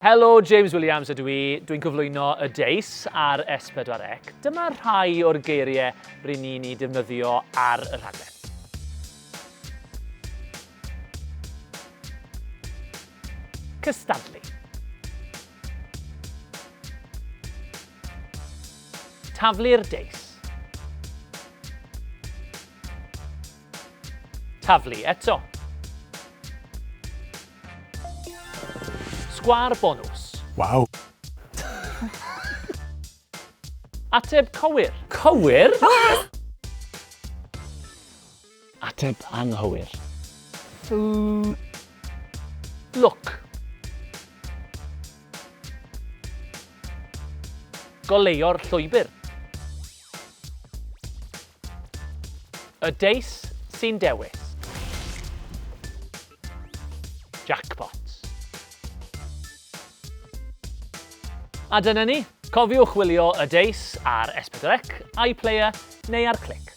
Helo, James Williams ydw i. Dwi'n cyflwyno y Deis ar S4C. Dyma rhai o'r geiriau rydyn ni'n ei defnyddio ar y rhaglen. Cystadlu. Taflu'r Deis. Taflu eto. Sgwâr bonws. Waw. Ateb cywir. Cywir? Ateb anghywir. Look. Goleuo'r llwybr. Y Deis sy'n dewis. Jackpot. A dyna ni. Cofiwch wylio y Deis ar S4C, iPlayer neu ar Click.